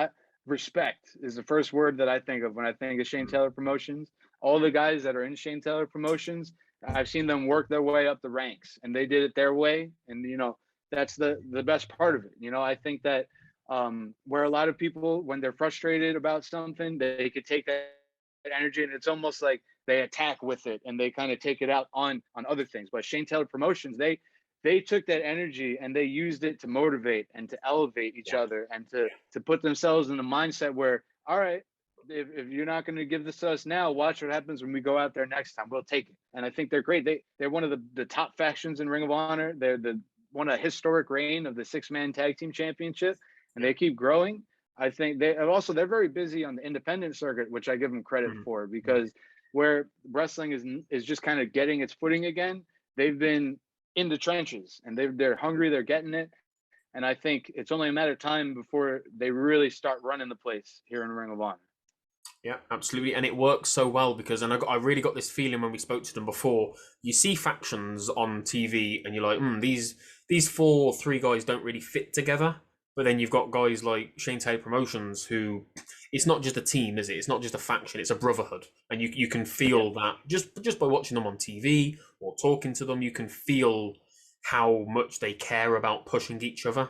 respect is the first word that I think of when I think of Shane Taylor Promotions. All the guys that are in Shane Taylor Promotions, I've seen them work their way up the ranks, and they did it their way. And, you know, that's the best part of it. You know, I think that where a lot of people, when they're frustrated about something, they could take that energy, and it's almost like they attack with it and they kind of take it out on other things. But Shane Taylor Promotions, they took that energy and they used it to motivate and to elevate each other and to put themselves in the mindset where, all right, if you're not going to give this to us now, watch what happens when we go out there next time. We'll take it. And I think they're great. They're one of the top factions in Ring of Honor. They're one of a historic reign of the 6-man tag team championship, and they keep growing. I think they're very busy on the independent circuit, which I give them credit for, because where wrestling is just kind of getting its footing again, they've been in the trenches and they're hungry. They're getting it. And I think it's only a matter of time before they really start running the place here in Ring of Honor. Yeah, absolutely. And it works so well because, and I really got this feeling when we spoke to them before, you see factions on TV and you're like, these 3 guys don't really fit together. But then you've got guys like Shane Taylor Promotions who, it's not just a team, is it? It's not just a faction, it's a brotherhood. And you can feel that just by watching them on TV or talking to them, you can feel how much they care about pushing each other.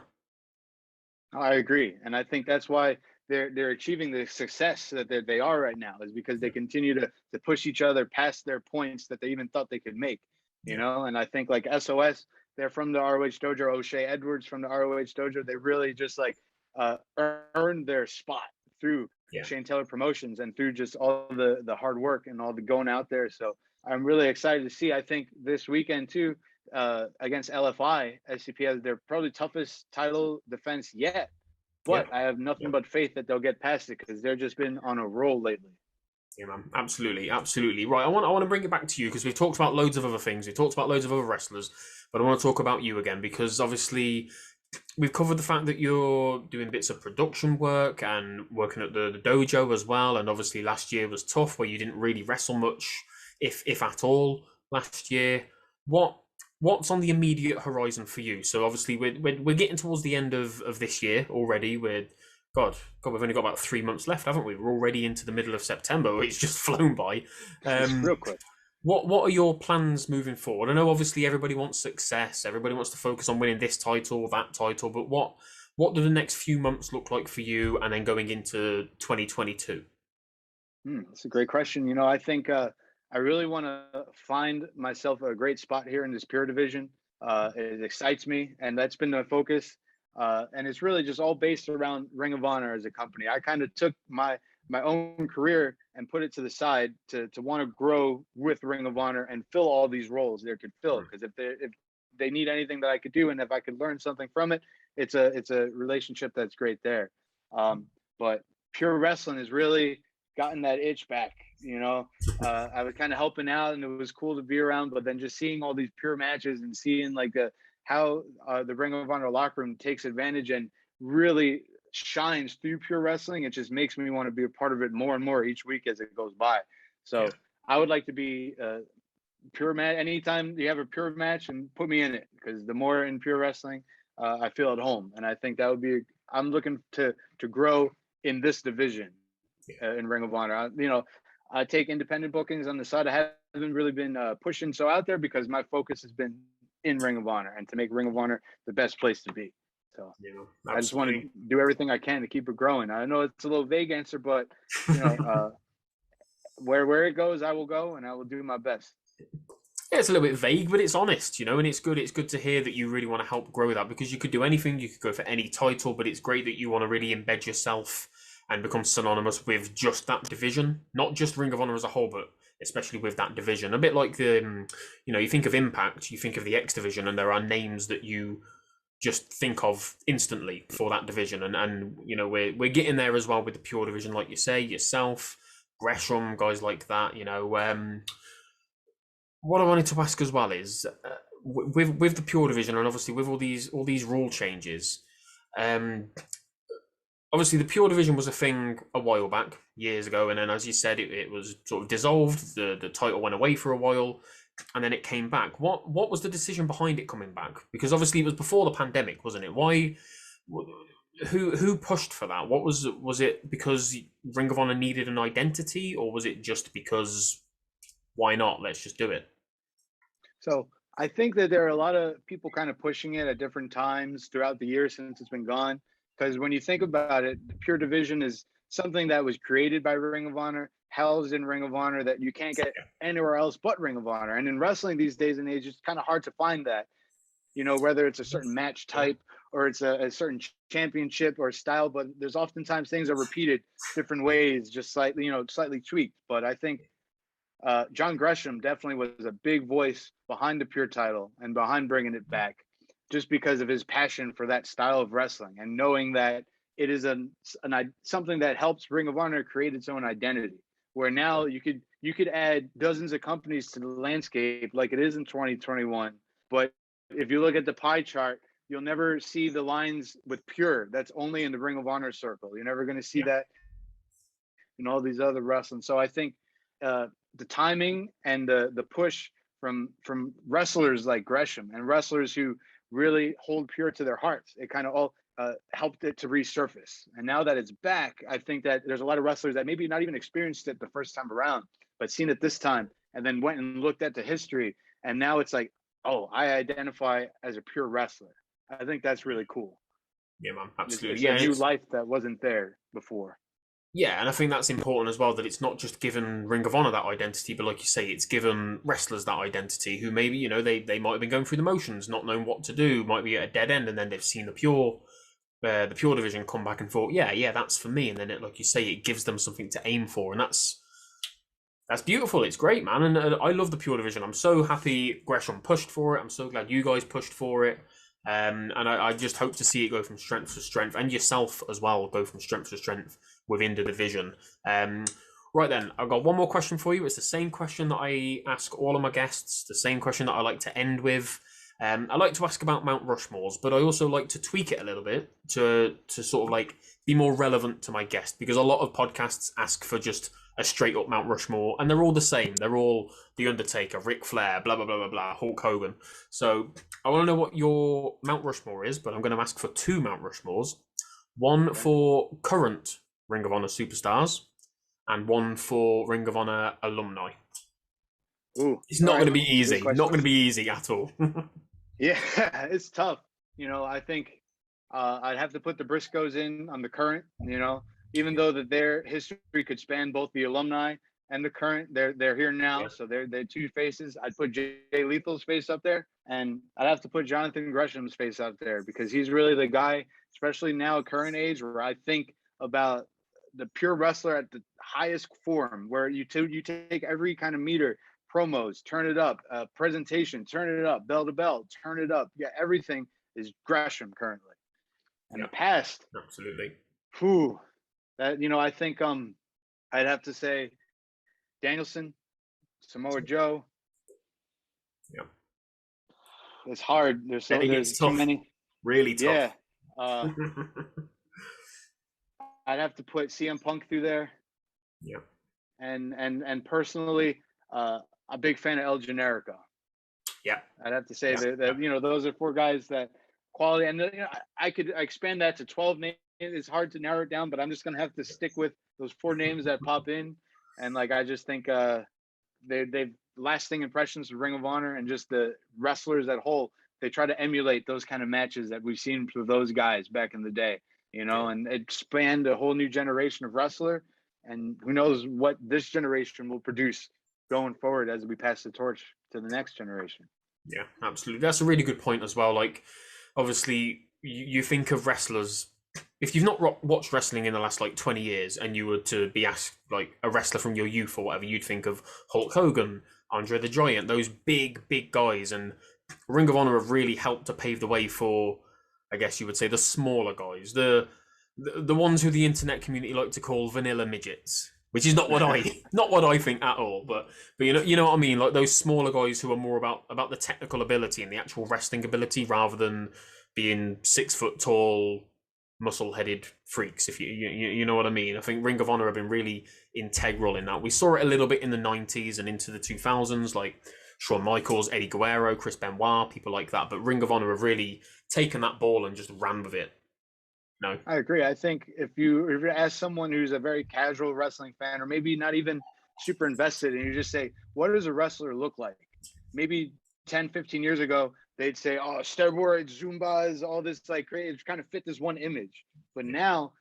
I agree. And I think that's why they're achieving the success that they are right now, is because they continue to push each other past their points that they even thought they could make, you know? And I think like SOS, they're from the ROH Dojo, O'Shea Edwards from the ROH Dojo. They really just like earned their spot through Shane Taylor Promotions and through just all the hard work and all the going out there. So I'm really excited to see. I think this weekend too, against LFI, SCP has their probably toughest title defense yet. But I have nothing but faith that they'll get past it because they've just been on a roll lately. Yeah, man. Absolutely. Right. I want to bring it back to you because we've talked about loads of other things. We've talked about loads of other wrestlers, but I want to talk about you again because obviously we've covered the fact that you're doing bits of production work and working at the dojo as well. And obviously last year was tough where you didn't really wrestle much, if at all, last year. What's on the immediate horizon for you? So obviously we're getting towards the end of this year already. God, we've only got about 3 months left, haven't we? We're already into the middle of September. It's just flown by. Real quick. What are your plans moving forward? I know obviously everybody wants success. Everybody wants to focus on winning this title, that title. But what do the next few months look like for you, and then going into 2022? That's a great question. You know, I think I really want to find myself a great spot here in this Pure Division. It excites me, and that's been the focus. And it's really just all based around Ring of Honor as a company. I kind of took my own career and put it to the side to want to grow with Ring of Honor and fill all these roles there could fill. Because if they need anything that I could do, and if I could learn something from it, it's a relationship that's great there. But Pure Wrestling has really gotten that itch back. You know, I was kind of helping out, and it was cool to be around. But then just seeing all these Pure matches and seeing like how the Ring of Honor locker room takes advantage and really shines through Pure Wrestling, it just makes me want to be a part of it more and more each week as it goes by. So I would like to be Pure match anytime you have a Pure match, and put me in it, because the more in Pure Wrestling, I feel at home, and I think that would be. I'm looking to grow in this division in Ring of Honor. I take independent bookings on the side. I haven't really been pushing so out there because my focus has been in Ring of Honor and to make Ring of Honor the best place to be. So I just want to do everything I can to keep it growing. I know it's a little vague answer, but where it goes, I will go, and I will do my best. Yeah, it's a little bit vague, but it's honest, and it's good. It's good to hear that you really want to help grow that, because you could do anything. You could go for any title, but it's great that you want to really embed yourself and become synonymous with just that division, not just Ring of Honor as a whole, but especially with that division. A bit like the, you think of Impact, you think of the X division, and there are names that you just think of instantly for that division, and we're getting there as well with the Pure division, like you say, yourself, Gresham, guys like that. What I wanted to ask as well is, with the Pure division, and obviously with all these rule changes, obviously the Pure division was a thing a while back, years ago, and then as you said, it was sort of dissolved. The title went away for a while, and then it came back. What was the decision behind it coming back? Because obviously it was before the pandemic, wasn't it? Why? Who pushed for that? What was it because Ring of Honor needed an identity, or was it just because why not? Let's just do it. So I think that there are a lot of people kind of pushing it at different times throughout the year since it's been gone. Because when you think about it, the Pure Division is something that was created by Ring of Honor, housed in Ring of Honor, that you can't get anywhere else but Ring of Honor. And in wrestling these days and age, it's kind of hard to find that, whether it's a certain match type or it's a certain championship or style, but there's oftentimes things are repeated different ways, just slightly, slightly tweaked. But I think John Gresham definitely was a big voice behind the Pure title and behind bringing it back, just because of his passion for that style of wrestling and knowing that it is something that helps Ring of Honor create its own identity. Where now you could add dozens of companies to the landscape like it is in 2021, but if you look at the pie chart, you'll never see the lines with Pure. That's only in the Ring of Honor circle. You're never going to see that in all these other wrestling. So I think the timing and the push from wrestlers like Gresham and wrestlers who really hold Pure to their hearts, it kind of all helped it to resurface. And now that it's back, I think that there's a lot of wrestlers that maybe not even experienced it the first time around, but seen it this time and then went and looked at the history. And now it's like, oh, I identify as a Pure wrestler. I think that's really cool. Yeah, man, absolutely. It's a new life that wasn't there before. Yeah, and I think that's important as well, that it's not just given Ring of Honor that identity, but like you say, it's given wrestlers that identity who maybe, they might have been going through the motions, not knowing what to do, might be at a dead end, and then they've seen the Pure division come back and thought, yeah, that's for me. And then, like you say, it gives them something to aim for, and that's beautiful. It's great, man. And I love the Pure division. I'm so happy Gresham pushed for it. I'm so glad you guys pushed for it. And I just hope to see it go from strength to strength, and yourself as well go from strength to strength within the division. Right then, I've got one more question for you. It's the same question that I ask all of my guests, the same question that I like to end with. I like to ask about Mount Rushmores, but I also like to tweak it a little bit to sort of like be more relevant to my guest, because a lot of podcasts ask for just a straight up Mount Rushmore, and they're all the same. They're all The Undertaker, Ric Flair, blah, blah, blah, blah, blah, Hulk Hogan. So I want to know what your Mount Rushmore is, but I'm going to ask for two Mount Rushmores. One for current Ring of Honor superstars, and one for Ring of Honor alumni. Ooh, it's not going to be easy. Not going to be easy at all. Yeah, it's tough. I think I'd have to put the Briscoes in on the current, even though that their history could span both the alumni and the current. They're here now, so they're two faces. I'd put Jay Lethal's face up there, and I'd have to put Jonathon Gresham's face up there, because he's really the guy, especially now current age, where I think about the Pure wrestler at the highest form, where you take every kind of meter, promos, turn it up, presentation, turn it up, bell to bell, turn it up. Yeah, everything is Gresham currently. And the past, absolutely. Whew, that I think I'd have to say Danielson, Samoa Joe. Yeah, it's hard. There's too many. Really tough. Yeah. I'd have to put CM Punk through there. Yeah. And personally, a big fan of El Generico. Yeah. I'd have to say that those are four guys that quality, and I could expand that to 12 names. It's hard to narrow it down, but I'm just gonna have to stick with those four names that pop in. And I just think they've lasting impressions of Ring of Honor, and just the wrestlers at whole. They try to emulate those kind of matches that we've seen for those guys back in the day, and expand a whole new generation of wrestler. And who knows what this generation will produce going forward as we pass the torch to the next generation. Yeah, absolutely. That's a really good point as well. Like, obviously, you think of wrestlers if you've not watched wrestling in the last like 20 years and you were to be asked like a wrestler from your youth or whatever, you'd think of Hulk Hogan, Andre the Giant, those big guys. And Ring of Honor have really helped to pave the way for, I guess you would say, the smaller guys, the ones who the internet community like to call vanilla midgets, which is not what I think at all. But you know what I mean, like those smaller guys who are more about the technical ability and the actual wrestling ability rather than being 6 foot tall, muscle headed freaks. If you know what I mean. I think Ring of Honor have been really integral in that. We saw it a little bit in the 90s and into the 2000s, like Shawn Michaels, Eddie Guerrero, Chris Benoit, people like that. But Ring of Honor have really taken that ball and just ran with it. No, I agree. I think if you ask someone who's a very casual wrestling fan, or maybe not even super invested, and you just say, what does a wrestler look like? Maybe 10, 15 years ago, they'd say, oh, steroids, Zumbas, all this like crazy, it kind of fit this one image. But now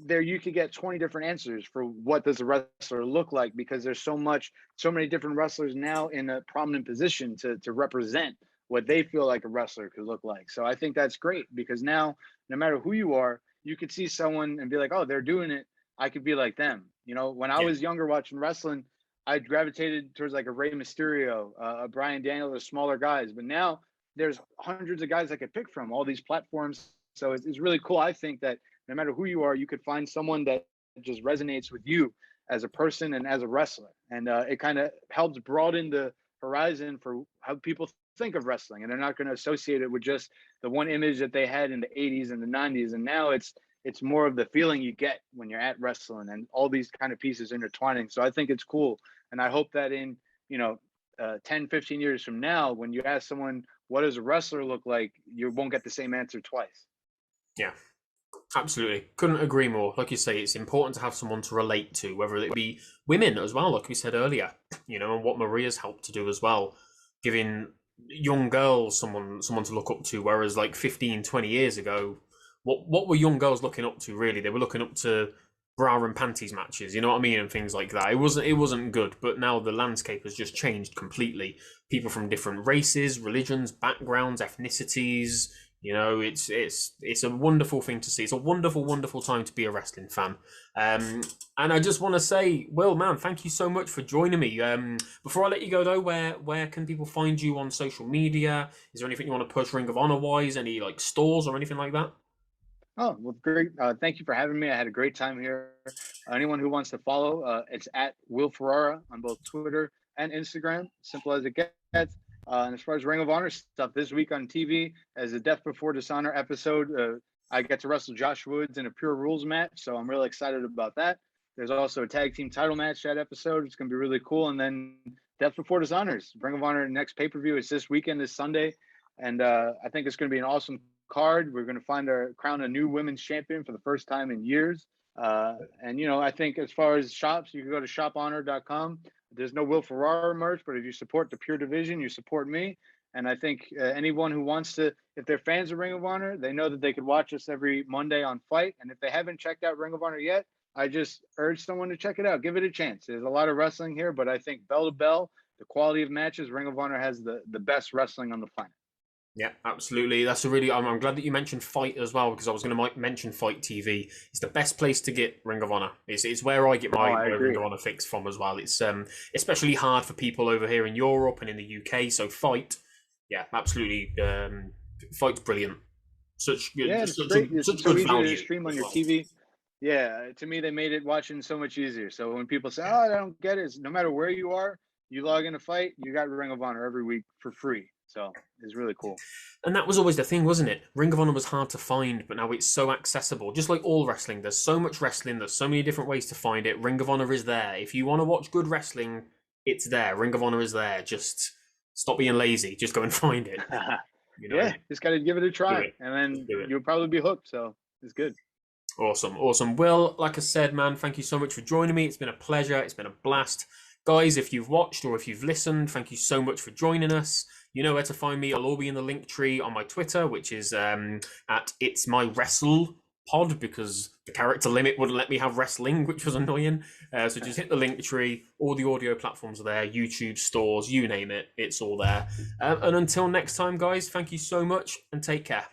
there you could get 20 different answers for what does a wrestler look like, because there's so many different wrestlers now in a prominent position to represent what they feel like a wrestler could look like. So I think that's great, because now no matter who you are, you could see someone and be like, oh, they're doing it, I could be like them. You know, when I was younger watching wrestling, I gravitated towards like a Rey Mysterio, a Bryan Daniels, or smaller guys. But now there's hundreds of guys I could pick from all these platforms. So it's really cool. I think that no matter who you are, you could find someone that just resonates with you as a person and as a wrestler. And it kind of helps broaden the horizon for how people think of wrestling. And they're not going to associate it with just the one image that they had in the 80s and the 90s. And now it's more of the feeling you get when you're at wrestling and all these kind of pieces intertwining. So I think it's cool. And I hope that in, 10, 15 years from now, when you ask someone, what does a wrestler look like, you won't get the same answer twice. Yeah, absolutely. Couldn't agree more. Like you say, it's important to have someone to relate to, whether it be women as well, like we said earlier, and what Maria's helped to do as well, giving young girls someone to look up to, whereas like 15, 20 years ago, what were young girls looking up to really? They were looking up to bra and panties matches, you know what I mean, and things like that. It wasn't good, but now the landscape has just changed completely. People from different races, religions, backgrounds, ethnicities, it's a wonderful thing to see. It's a wonderful time to be a wrestling fan. And I just want to say, Will, man, thank you so much for joining me. Before I let you go though, where can people find you on social media? Is there anything you want to push Ring of Honor wise? Any like stores or anything like that? Oh, well, great. Thank you for having me. I had a great time here. Anyone who wants to follow, it's at Will Ferrara on both Twitter and Instagram. Simple as it gets. And as far as Ring of Honor stuff, this week on TV, as a Death Before Dishonor episode, I get to wrestle Josh Woods in a Pure Rules match. So I'm really excited about that. There's also a tag team title match that episode. It's going to be really cool. And then Death Before Dishonors. Ring of Honor next pay-per-view is this weekend, this Sunday. And I think it's going to be an awesome card. We're going to crown a new women's champion for the first time in years. And I think as far as shops, you can go to shophonor.com. There's no Will Ferrara merch, but if you support the Pure Division, you support me. And I think anyone who wants to, if they're fans of Ring of Honor, they know that they could watch us every Monday on Fight. And if they haven't checked out Ring of Honor yet, I just urge someone to check it out. Give it a chance. There's a lot of wrestling here, but I think bell to bell, the quality of matches, Ring of Honor has the best wrestling on the planet. Yeah, absolutely. I'm glad that you mentioned Fight as well, because I was going to mention Fight TV. It's the best place to get Ring of Honor. It's where I get my Ring of Honor fix from as well. It's especially hard for people over here in Europe and in the UK. So Fight, yeah, absolutely. Fight's brilliant. Such good, it's great. Such good easy value to stream on your TV. Yeah, to me, they made it watching so much easier. So when people say, "Oh, I don't get it," no matter where you are, you log in to Fight, you got Ring of Honor every week for free. So it's really cool. And that was always the thing, wasn't it? Ring of Honor was hard to find, but now it's so accessible. Just like all wrestling, there's so much wrestling, there's so many different ways to find it. Ring of Honor is there. If you want to watch good wrestling, it's there. Ring of Honor is there. Just stop being lazy. Just go and find it. Yeah, just got to give it a try. And then you'll probably be hooked. So it's good. Awesome. Will, like I said, man, thank you so much for joining me. It's been a pleasure. It's been a blast. Guys, if you've watched or if you've listened, thank you so much for joining us. You know where to find me. I'll all be in the link tree on my Twitter, which is at It's My Wrestle Pod, because the character limit wouldn't let me have wrestling, which was annoying. So just hit the link tree. All the audio platforms are there. YouTube, stores, you name it. It's all there. And until next time, guys, thank you so much and take care.